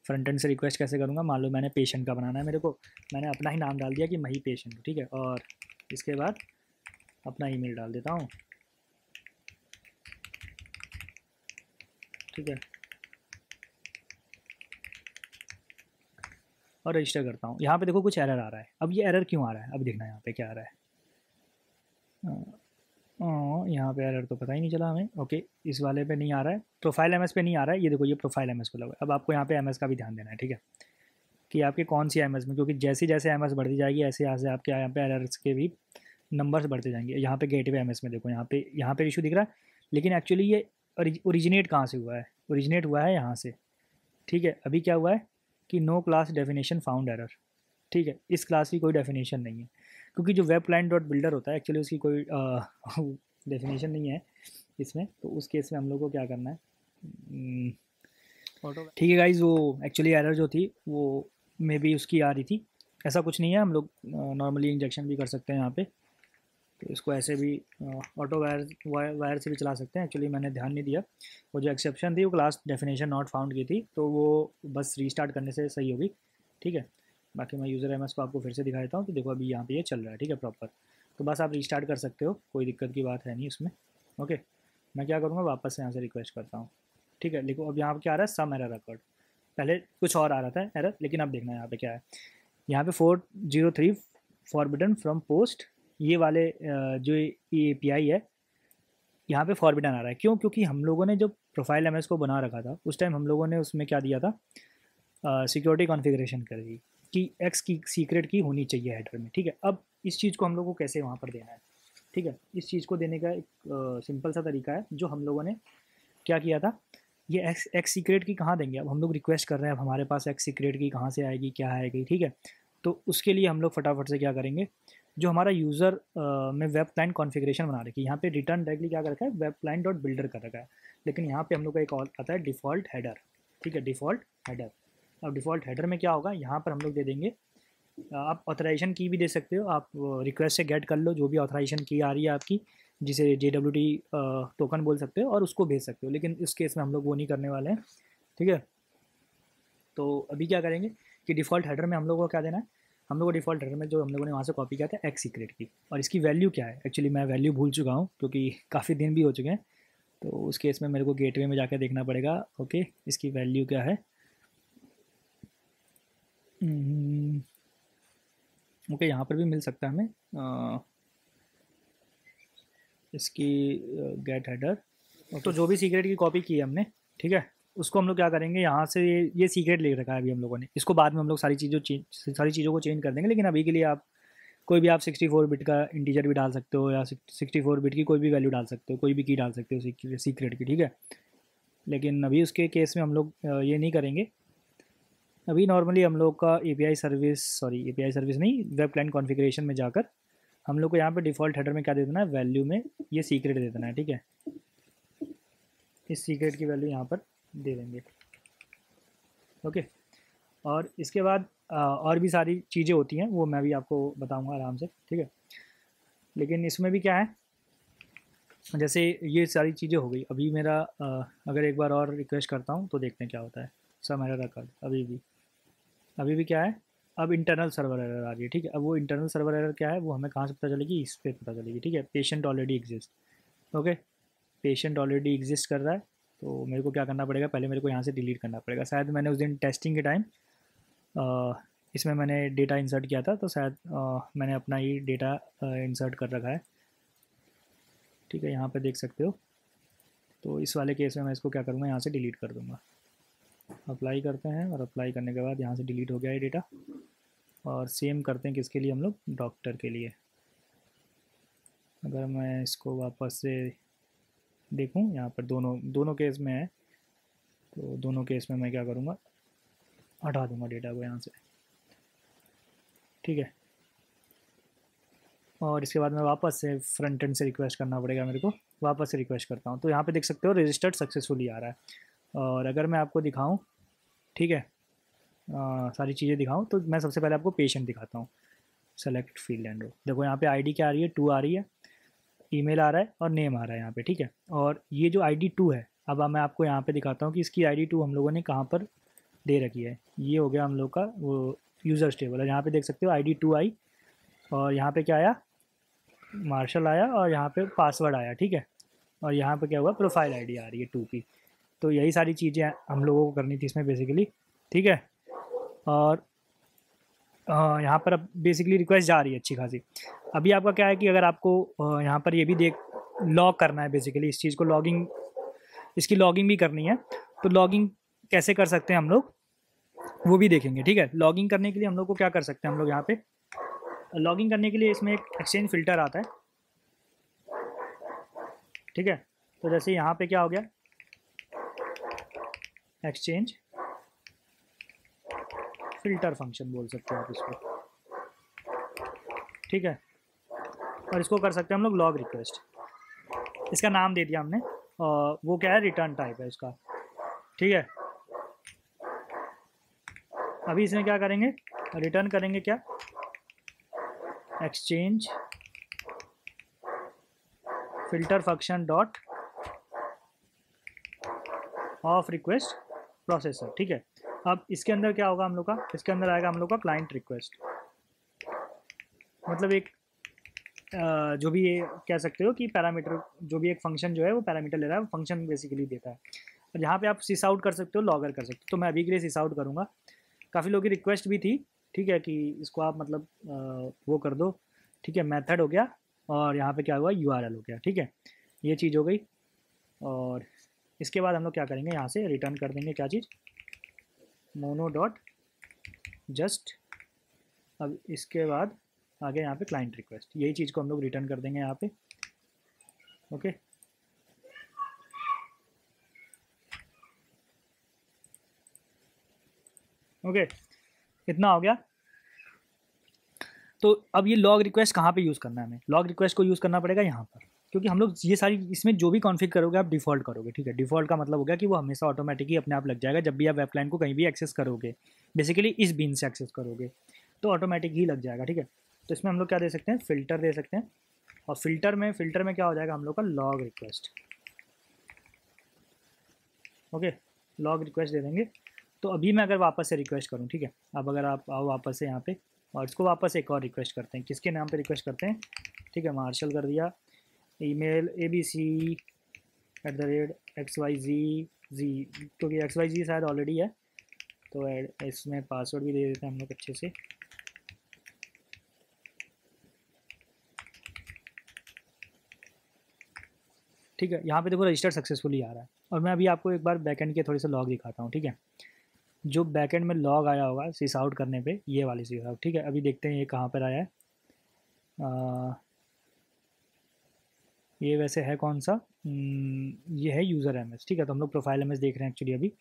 फ्रंट एंड से रिक्वेस्ट कैसे करूँगा, मान लो मैंने पेशेंट का बनाना है मेरे को, मैंने अपना ही नाम डाल दिया कि मही पेशेंट, ठीक है। और इसके बाद अपना ईमेल डाल देता हूँ, ठीक है, और रजिस्टर करता हूँ। यहाँ पे देखो कुछ एरर आ रहा है। अब ये एरर क्यों आ रहा है, अब देखना यहाँ पे क्या आ रहा है। यहाँ पे एरर तो पता ही नहीं चला हमें। ओके, इस वाले पे नहीं आ रहा है, प्रोफाइल एमएस पे नहीं आ रहा है। ये देखो ये प्रोफाइल एमएस पे लगा है। अब आपको यहाँ पे एमएस का भी ध्यान देना है, ठीक है, कि आपके कौन सी एमएस में, क्योंकि जैसे जैसे एमएस बढ़ती जाएगी ऐसे ऐसे आपके यहाँ पे एरर्स के भी नंबर्स बढ़ते जाएंगे। यहाँ पे गेटवे एमएस में देखो, यहाँ पे इशू दिख रहा है, लेकिन एक्चुअली ये ओरिजिनेट कहाँ से हुआ है, ओरिजिनेट हुआ है यहाँ से, ठीक है। अभी क्या हुआ है कि no class definition found error, ठीक है, इस क्लास की कोई डेफिनेशन नहीं है, क्योंकि जो वेब क्लाइंट डॉट बिल्डर होता है एक्चुअली उसकी कोई डेफिनेशन नहीं है इसमें। तो उस केस में हम लोग को क्या करना है, ठीक है गाइज, वो एक्चुअली एरर जो थी वो मे बी उसकी आ रही थी। ऐसा कुछ नहीं है, हम लोग नॉर्मली इंजेक्शन भी कर सकते हैं यहाँ पे, तो इसको ऐसे भी ऑटो वायर से भी चला सकते हैं। एक्चुअली मैंने ध्यान नहीं दिया, वो जो एक्सेप्शन थी वो क्लास डेफिनेशन नॉट फाउंड की थी, तो वो बस रीस्टार्ट करने से सही होगी, ठीक है। बाकी मैं यूज़र एमएस को आपको फिर से दिखा देता हूँ। तो देखो अभी यहाँ पे ये चल रहा है, ठीक है, प्रॉपर। तो बस आप रीस्टार्ट कर सकते हो, कोई दिक्कत की बात है नहीं उसमें। ओके, मैं क्या करूँगा, वापस से यहाँ से रिक्वेस्ट करता हूँ, ठीक है। देखो अब यहाँ पर क्या आ रहा है, सम एरर रिकॉर्ड। पहले कुछ और आ रहा था एरर, लेकिन अब देखना यहाँ पे क्या है। यहाँ पे 403 फॉरबिडन फ्रॉम पोस्ट, ये वाले जो ये API है यहाँ पे फॉरबिडन आ रहा है। क्यों? क्योंकि हम लोगों ने जो प्रोफाइल एमएस को बना रखा था उस टाइम हम लोगों ने उसमें क्या दिया था, सिक्योरिटी कॉन्फ़िगरेशन कर दी कि एक्स की सीक्रेट की होनी चाहिए हेडर में, ठीक है। अब इस चीज़ को हम लोग को कैसे वहाँ पर देना है, ठीक है। इस चीज़ को देने का एक सिंपल सा तरीका है, जो हम लोगों ने क्या किया था, ये एक्स सीक्रेट की कहाँ देंगे। अब हम लोग रिक्वेस्ट कर रहे हैं, अब हमारे पास एक्स सीक्रेट की कहाँ से आएगी, क्या आएगी, ठीक है। तो उसके लिए हम लोग फटाफट से क्या करेंगे, जो हमारा यूज़र में वेब क्लाइंट कॉन्फ़िगरेशन बना रखी है, यहाँ पे रिटर्न डायरेक्टली क्या कर रखा है, वेब क्लाइंट डॉट बिल्डर कर रखा है, लेकिन यहाँ पे हम लोग का एक और आता है डिफ़ॉल्ट हेडर, ठीक है, डिफ़ॉल्ट हेडर। अब डिफ़ॉल्ट हेडर में क्या होगा, यहाँ पर हम लोग दे देंगे, आप ऑथराइजेशन की भी दे सकते हो, आप रिक्वेस्ट से गेट कर लो जो भी ऑथराइजेशन की आ रही है आपकी, जिसे JWT टोकन बोल सकते हो, और उसको भेज सकते हो। लेकिन इस केस में हम लोग वो नहीं करने वाले हैं, ठीक है। तो अभी क्या करेंगे कि डिफ़ॉल्ट हेडर में हम लोग को क्या देना है, हम लोग को डिफ़ॉल्ट हेडर में जो हम लोगों ने वहाँ से कॉपी किया था एक्स सीक्रेट की, और इसकी वैल्यू क्या है, एक्चुअली मैं वैल्यू भूल चुका हूँ क्योंकि काफ़ी दिन भी हो चुके हैं। तो उस केस में मेरे को गेटवे में जाकर देखना पड़ेगा। ओके, इसकी वैल्यू क्या है, ओके, यहाँ पर भी मिल सकता है हमें इसकी गेट हेडर। तो जो भी सीक्रेट की कॉपी की है हमने, ठीक है, उसको हम लोग क्या करेंगे, यहाँ से ये सीक्रेट ले रखा है अभी हम लोगों ने, इसको बाद में हम लोग सारी चीज़ों को चेंज कर देंगे, लेकिन अभी के लिए आप कोई भी आप 64 बिट का इंटीजर भी डाल सकते हो, या 64 बिट की कोई भी वैल्यू डाल सकते हो, कोई भी की डाल सकते हो सीक्रेट की, ठीक है। लेकिन अभी उसके केस में हम लोग ये नहीं करेंगे। अभी नॉर्मली हम लोग का एपीआई सर्विस नहीं, वेब क्लाइंट कॉन्फ़िगरेशन में जाकर हम लोग को यहाँ पे डिफ़ॉल्ट हेडर में क्या दे देना है, वैल्यू में ये सीक्रेट दे देना है, ठीक है। इस सीक्रेट की वैल्यू यहाँ पर दे देंगे, ओके। और इसके बाद और भी सारी चीज़ें होती हैं, वो मैं भी आपको बताऊँगा आराम से, ठीक है। लेकिन इसमें भी क्या है, जैसे ये सारी चीज़ें हो गई। अभी मेरा अगर एक बार और रिक्वेस्ट करता हूँ तो देखते हैं क्या होता है। सब मेरा रिकॉर्ड अभी भी क्या है, अब इंटरनल सर्वर एरर आ रही है, ठीक है। अब वो इंटरनल सर्वर एरर क्या है, वो हमें कहाँ से पता चलेगी, इस पर पता चलेगी, ठीक है। Patient already exist, okay. Patient already exist कर रहा है, तो मेरे को क्या करना पड़ेगा, पहले मेरे को यहाँ से डिलीट करना पड़ेगा। शायद मैंने उस दिन टेस्टिंग के टाइम इसमें मैंने डेटा इंसर्ट किया था, तो शायद मैंने अपना ही डेटा इंसर्ट कर रखा है, ठीक है। यहाँ पे देख सकते हो। तो इस वाले केस में मैं इसको क्या करूँगा, यहाँ से डिलीट कर दूँगा। अप्लाई करते हैं, और अप्लाई करने के बाद यहाँ से डिलीट हो गया ये डेटा। और सेम करते हैं किसके लिए, हम लोग डॉक्टर के लिए। अगर मैं इसको वापस से देखूँ, यहाँ पर दोनों दोनों केस में है, तो दोनों केस में मैं क्या करूँगा, हटा दूँगा डेटा को यहाँ से, ठीक है। और इसके बाद मैं वापस से फ्रंट एंड से रिक्वेस्ट करना पड़ेगा मेरे को, वापस से रिक्वेस्ट करता हूँ। तो यहाँ पे देख सकते हो रजिस्टर्ड सक्सेसफुली आ रहा है। और अगर मैं आपको दिखाऊँ, ठीक है, सारी चीज़ें दिखाऊँ, तो मैं सबसे पहले आपको पेशेंट दिखाता हूँ। सेलेक्ट फील्ड एंड रो, देखो यहाँ पे आईडी क्या आ रही है, 2 आ रही है, ईमेल आ रहा है, और नेम आ रहा है यहाँ पे, ठीक है। और ये जो आईडी 2 है, अब मैं आपको यहाँ पे दिखाता हूँ कि इसकी आईडी 2 हम लोगों ने कहाँ पर दे रखी है। ये हो गया हम लोग का वो यूज़र्स टेबल है, यहाँ पे देख सकते हो आईडी 2 आई, और यहाँ पे क्या आया, मार्शल आया, और यहाँ पे पासवर्ड आया, ठीक है। और यहाँ पे क्या हुआ, प्रोफाइल आईडी आ रही है 2 की। तो यही सारी चीज़ें हम लोगों को करनी थी इसमें बेसिकली, ठीक है। और यहाँ पर अब बेसिकली रिक्वेस्ट जा रही है अच्छी खासी। अभी आपका क्या है कि अगर आपको यहाँ पर ये भी लॉग करना है बेसिकली, इस चीज़ को इसकी लॉगिंग भी करनी है, तो लॉगिंग कैसे कर सकते हैं हम लोग, वो भी देखेंगे, ठीक है। लॉगिंग करने के लिए हम लोग को क्या कर सकते हैं, हम लोग यहाँ पे लॉगिंग करने के लिए इसमें एक एक्सचेंज फ़िल्टर आता है, ठीक है। तो जैसे यहाँ पे क्या हो गया, एक्सचेंज फ़िल्टर फंक्शन बोल सकते हैं आप इसको, ठीक है। और इसको कर सकते हैं हम लोग लॉग रिक्वेस्ट, इसका नाम दे दिया हमने, और वो क्या है, रिटर्न टाइप है इसका, ठीक है। अभी इसमें क्या करेंगे, रिटर्न करेंगे क्या, exchange filter function dot of request processor, ठीक है। अब इसके अंदर क्या होगा हम लोग का, इसके अंदर आएगा हम लोग का क्लाइंट रिक्वेस्ट, मतलब एक जो भी ये कह सकते हो कि पैरामीटर, जो भी एक फंक्शन जो है वो पैरामीटर ले रहा है, वो फंक्शन बेसिकली देता है। और यहाँ पे आप सिस आउट कर सकते हो, लॉगर कर सकते हो, तो मैं अभी के लिए सिस आउट करूँगा। काफ़ी लोगों की रिक्वेस्ट भी थी, ठीक है, कि इसको आप मतलब वो कर दो, ठीक है। मेथड हो गया, और यहाँ पे क्या हुआ, यूआरएल हो गया, ठीक है। ये चीज़ हो गई। और इसके बाद हम लोग क्या करेंगे, यहाँ से रिटर्न कर देंगे क्या चीज़, मोनो डॉट जस्ट। अब इसके बाद आगे यहाँ पे क्लाइंट रिक्वेस्ट, यही चीज़ को हम लोग रिटर्न कर देंगे यहाँ पे, ओके। ओके, इतना हो गया। तो अब ये लॉग रिक्वेस्ट कहाँ पे यूज़ करना है, हमें लॉग रिक्वेस्ट को यूज़ करना पड़ेगा यहाँ पर, क्योंकि हम लोग ये सारी इसमें जो भी कॉन्फ़िगर करोगे आप डिफ़ॉल्ट करोगे, ठीक है। डिफ़ॉल्ट का मतलब हो गया कि वो हमेशा ऑटोमेटिक ही अपने आप लग जाएगा, जब भी आप वेब क्लाइंट को कहीं भी एक्सेस करोगे, बेसिकली इस बीन से एक्सेस करोगे, तो ऑटोमेटिक ही लग जाएगा, ठीक है। तो इसमें हम लोग क्या दे सकते हैं, फ़िल्टर दे सकते हैं, और फ़िल्टर में क्या हो जाएगा हम लोग का, log request, okay. Log request दे देंगे। तो अभी मैं अगर वापस से रिक्वेस्ट करूँ, ठीक है, अब अगर आप आओ वापस से यहाँ पे, और इसको वापस एक और रिक्वेस्ट करते हैं, किसके नाम पे रिक्वेस्ट करते हैं, ठीक है, मार्शल कर दिया, ईमेल abc@xyz, क्योंकि XYZ शायद ऑलरेडी है, तो इसमें पासवर्ड भी दे देते हैं हम लोग अच्छे से, ठीक है, यहाँ पे देखो रजिस्टर सक्सेसफुली आ रहा है। और मैं अभी आपको एक बार बैकएंड के थोड़े से लॉग दिखाता हूँ, ठीक है। जो बैकएंड में लॉग आया होगा सिस आउट करने पे, ये वाली सिस आउट, ठीक है। अभी देखते हैं ये कहाँ पर आया है। ये वैसे है कौन सा, ये है यूज़र एमएस, ठीक है। तो हम लोग प्रोफाइल एमएस देख रहे हैं एक्चुअली अभी।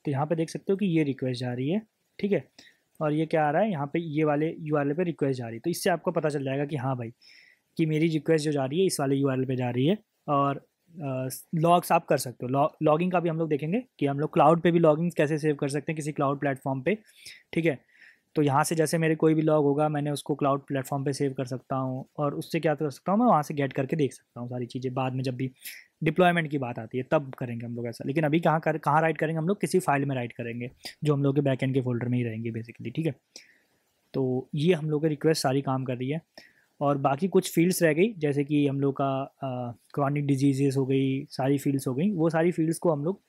तो यहाँ पे देख सकते हो कि ये रिक्वेस्ट जा रही है, ठीक है। और ये क्या आ रहा है यहाँ पे, ये वाले यूआरएल पे रिक्वेस्ट जा रही है। तो इससे आपको पता चल जाएगा कि हाँ भाई, कि मेरी रिक्वेस्ट जो जा रही है इस वाले यूआरएल पे जा रही है। और लॉग्स आप कर सकते हो। लॉगिंग का भी हम लोग देखेंगे कि हम लोग क्लाउड पे भी लॉगिंग कैसे सेव कर सकते हैं किसी क्लाउड प्लेटफॉर्म पे, ठीक है। तो यहाँ से जैसे मेरे कोई भी लॉग होगा, मैंने उसको क्लाउड प्लेटफॉर्म पे सेव कर सकता हूँ, और उससे क्या कर सकता हूँ, मैं वहाँ से गेट करके देख सकता हूँ सारी चीज़ें। बाद में जब भी डिप्लॉयमेंट की बात आती है तब करेंगे हम लोग ऐसा। लेकिन अभी कहाँ राइट करेंगे हम लोग, किसी फाइल में राइट करेंगे जो हम लोग के बैकएंड के फोल्डर में ही रहेंगे बेसिकली, ठीक है। तो ये हम लोग की रिक्वेस्ट सारी काम कर रही है। और बाकी कुछ फील्ड्स रह गई, जैसे कि हम लोग का क्रॉनिक डिजीजेस हो गई, सारी फील्ड्स हो गई। वो सारी फील्ड्स को हम लोग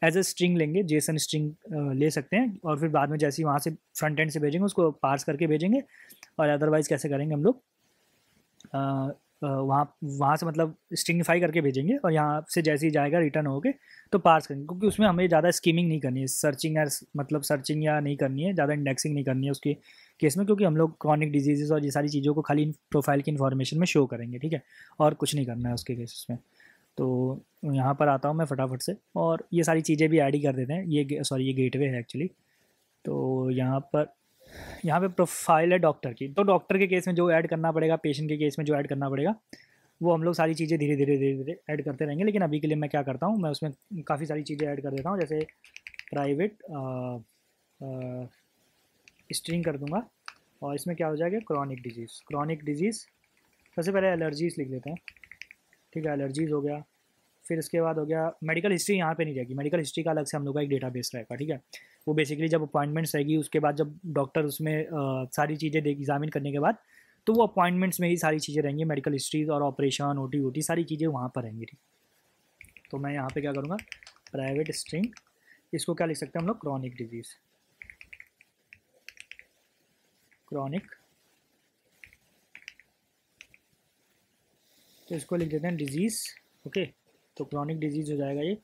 एज अ स्ट्रिंग लेंगे, जेसन स्ट्रिंग ले सकते हैं। और फिर बाद में जैसे ही वहाँ से फ्रंट एंड से भेजेंगे उसको पार्स करके भेजेंगे। और अदरवाइज़ कैसे करेंगे हम लोग, वहाँ वहाँ से मतलब स्ट्रिंगिफाई करके भेजेंगे, और यहाँ से जैसे ही जाएगा रिटर्न होके तो पार्स करेंगे। क्योंकि उसमें हमें ज़्यादा स्कीमिंग नहीं करनी है, सर्चिंग या नहीं करनी है, ज़्यादा इंडेक्सिंग नहीं करनी है उसके केस में। क्योंकि हम लोग क्रॉनिक डिजीज़ और ये सारी चीज़ों को खाली प्रोफाइल की इन्फॉर्मेशन में शो करेंगे, ठीक है। और कुछ नहीं करना है उसके केसेस में। तो यहाँ पर आता हूँ मैं फटाफट से, और ये सारी चीज़ें भी ऐड ही कर देते हैं। ये गेटवे है एक्चुअली। तो यहाँ पे प्रोफाइल है डॉक्टर की। तो डॉक्टर के केस में जो ऐड करना पड़ेगा, पेशेंट के केस में जो ऐड करना पड़ेगा, वो हम लोग सारी चीज़ें धीरे धीरे धीरे धीरे ऐड करते रहेंगे। लेकिन अभी के लिए मैं क्या करता हूँ, मैं उसमें काफ़ी सारी चीज़ें ऐड कर देता हूँ। जैसे प्राइवेट स्ट्रिंग कर दूंगा, और इसमें क्या हो जाएगा, क्रॉनिक डिजीज़। सबसे पहले एलर्जीज़ लिख लेते हैं, ठीक है। एलर्जीज़ हो गया। फिर इसके बाद हो गया मेडिकल हिस्ट्री। यहाँ पे नहीं रहेगी मेडिकल हिस्ट्री का, अलग से हम लोग का एक डेटाबेस रहेगा, ठीक है। वो बेसिकली जब अपॉइंटमेंट्स रहेगी उसके बाद, जब डॉक्टर उसमें सारी चीज़ें एग्जामिन करने के बाद, तो वो अपॉइंटमेंट्स में ही सारी चीज़ें रहेंगी, मेडिकल हिस्ट्रीज और ऑपरेशन ओटी सारी चीज़ें वहाँ पर रहेंगी, ठीक। तो मैं यहाँ पे क्या करूँगा, प्राइवेट स्ट्रिंग, इसको क्या लिख सकते हैं हम लोग, क्रॉनिक डिजीज़, क्रॉनिक। तो इसको लिख देते हैं डिजीज़, ओके। तो क्रॉनिक डिजीज़ हो जाएगा ये।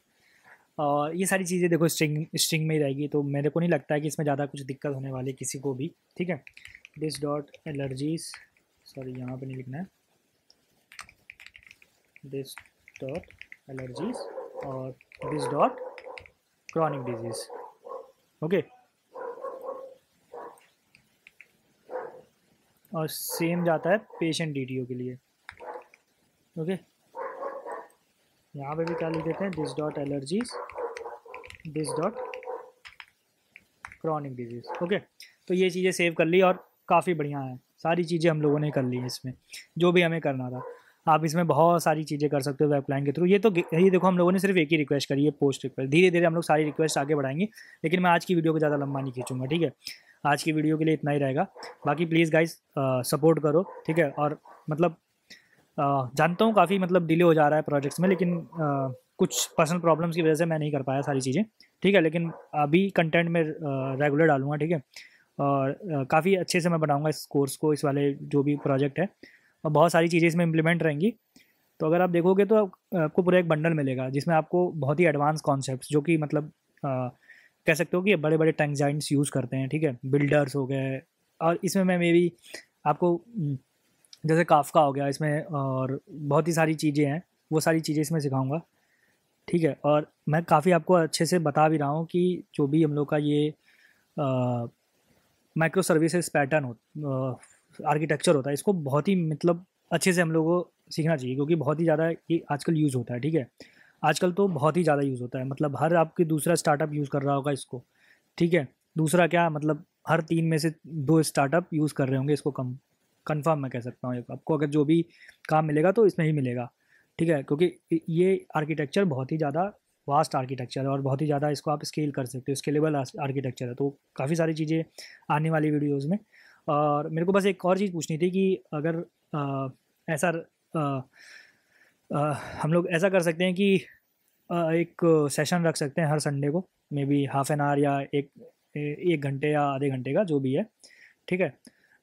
और ये सारी चीज़ें देखो स्ट्रिंग में ही रहेगी, तो मेरे को नहीं लगता है कि इसमें ज़्यादा कुछ दिक्कत होने वाली किसी को भी, ठीक है। दिस डॉट एलर्जीज, सॉरी यहाँ पे नहीं लिखना है, दिस डॉट एलर्जीज और this dot chronic disease, okay. और सेम जाता है पेशेंट डीटीओ के लिए, ओके। यहाँ पे भी क्या लिख देते हैं, this dot allergies, this dot chronic disease, okay. तो ये चीज़ें सेव कर ली, और काफ़ी बढ़िया है, सारी चीज़ें हम लोगों ने कर ली हैं इसमें, जो भी हमें करना था। आप इसमें बहुत सारी चीज़ें कर सकते हो वेब क्लाइंट के थ्रू। ये देखो हम लोगों ने सिर्फ एक ही रिक्वेस्ट करी है, पोस्ट रिक्वेस्ट। धीरे धीरे हम लोग सारी रिक्वेस्ट आगे बढ़ाएंगे, लेकिन मैं आज की वीडियो को ज़्यादा लंबा नहीं खींचूंगा, ठीक है। आज की वीडियो के लिए इतना ही रहेगा। बाकी प्लीज़ गाइस सपोर्ट करो, ठीक है। और मतलब जानता हूँ काफ़ी मतलब डिले हो जा रहा है प्रोजेक्ट्स में, लेकिन कुछ पर्सनल प्रॉब्लम्स की वजह से मैं नहीं कर पाया सारी चीज़ें, ठीक है। लेकिन अभी कंटेंट में रेगुलर डालूंगा, ठीक है। और काफ़ी अच्छे से मैं बनाऊंगा इस कोर्स को, इस वाले जो भी प्रोजेक्ट है, और बहुत सारी चीज़ें इसमें इम्प्लीमेंट रहेंगी। तो अगर आप देखोगे तो आपको पूरा एक बंडल मिलेगा, जिसमें आपको बहुत ही एडवांस कॉन्सेप्ट्स, जो कि मतलब कह सकते हो कि बड़े बड़े टैंक जाइंट्स यूज़ करते हैं, ठीक है। बिल्डर्स हो गए, और इसमें मैं मे बी आपको जैसे काफका हो गया इसमें, और बहुत ही सारी चीज़ें हैं, वो सारी चीज़ें इसमें सिखाऊंगा, ठीक है। और मैं काफ़ी आपको अच्छे से बता भी रहा हूँ कि जो भी हम लोग का ये माइक्रो सर्विसेज पैटर्न हो, आर्किटेक्चर होता है, इसको बहुत ही मतलब अच्छे से हम लोगों को सीखना चाहिए। क्योंकि बहुत ही ज़्यादा ये आजकल यूज़ होता है, ठीक है। आजकल तो बहुत ही ज़्यादा यूज़ होता है, मतलब हर आपकी दूसरा स्टार्टअप यूज़ कर रहा होगा इसको, ठीक है। दूसरा क्या, मतलब हर 3 में से 2 स्टार्टअप यूज़ कर रहे होंगे इसको, कन्फर्म मैं कह सकता हूँ। आपको अगर जो भी काम मिलेगा तो इसमें ही मिलेगा, ठीक है। क्योंकि ये आर्किटेक्चर बहुत ही ज़्यादा वास्ट आर्किटेक्चर है, और बहुत ही ज़्यादा इसको आप स्केल कर सकते हो, स्केलेबल आर्किटेक्चर है। तो काफ़ी सारी चीज़ें आने वाली वीडियोज़ में। और मेरे को बस एक और चीज़ पूछनी थी कि अगर ऐसा अ, हम लोग ऐसा कर सकते हैं कि एक सेशन रख सकते हैं हर संडे को, may be half an hour, या एक घंटे या आधे घंटे का, जो भी है, ठीक है।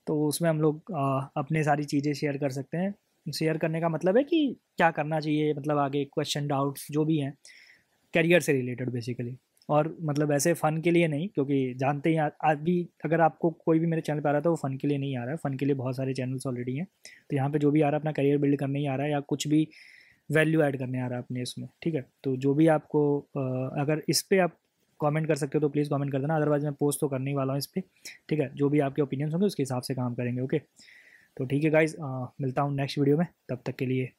तो उसमें हम लोग अपने सारी चीज़ें शेयर कर सकते हैं, शेयर करने का मतलब है कि क्या करना चाहिए, मतलब आगे क्वेश्चन डाउट्स जो भी हैं करियर से रिलेटेड बेसिकली। और मतलब ऐसे फ़न के लिए नहीं, क्योंकि जानते ही आज भी अगर आपको कोई भी मेरे चैनल पे आ रहा है तो वो फ़न के लिए नहीं आ रहा है, फ़न के लिए बहुत सारे चैनल्स ऑलरेडी हैं। तो यहाँ पे जो भी आ रहा है अपना करियर बिल्ड करने ही आ रहा है, या कुछ भी वैल्यू ऐड करने आ रहा है अपने इसमें, ठीक है। तो जो भी आपको अगर इस पे आप कमेंट कर सकते हो तो प्लीज़ कमेंट कर देना, अदरवाइज़ मैं पोस्ट तो करने ही वाला हूँ इस पे, ठीक है। जो भी आपके ओपिनियंस होंगे उसके हिसाब से काम करेंगे, ओके। तो ठीक है गाइज़, मिलता हूँ नेक्स्ट वीडियो में, तब तक के लिए